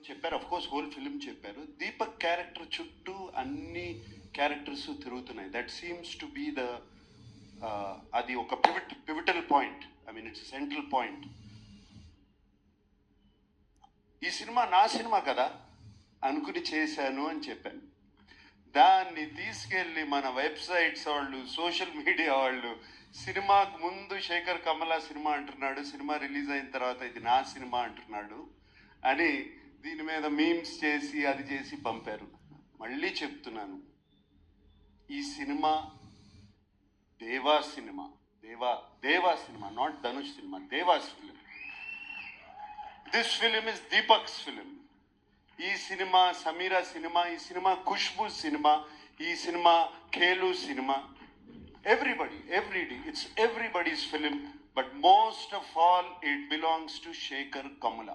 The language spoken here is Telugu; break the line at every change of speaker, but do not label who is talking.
చెప్పారు, అఫ్ కోర్స్ హోల్ ఫిలిం చెప్పారు. దీపక్ క్యారెక్టర్ చుట్టూ అన్ని క్యారెక్టర్స్ తిరుగుతున్నాయి. That seems to be the అది ఒక pivotal point. I mean it's central point. ఈ సినిమా నా సినిమా కదా అనుకుని చేశాను అని చెప్పాను. దాన్ని తీసుకెళ్ళి మన వెబ్సైట్స్ వాళ్ళు, సోషల్ మీడియా వాళ్ళు, సినిమాకు ముందు శేఖర్ కమల సినిమా అంటున్నాడు, సినిమా రిలీజ్ అయిన తర్వాత ఇది నా సినిమా అంటున్నాడు అని దీని మీద మీమ్స్ చేసి అది చేసి పంపారు. మళ్ళీ చెప్తున్నాను, ఈ cinema Deva cinema, Deva cinema, not Dhanush cinema, Deva's film. This film is Deepak's film. ఈ సినిమా సమీరా సినిమా, ఈ సినిమా ఖుష్బు సినిమా, ఈ సినిమా ఖేలు cinema. Everybody, it's everybody's film, but most of all, it belongs to Shekhar Kamala.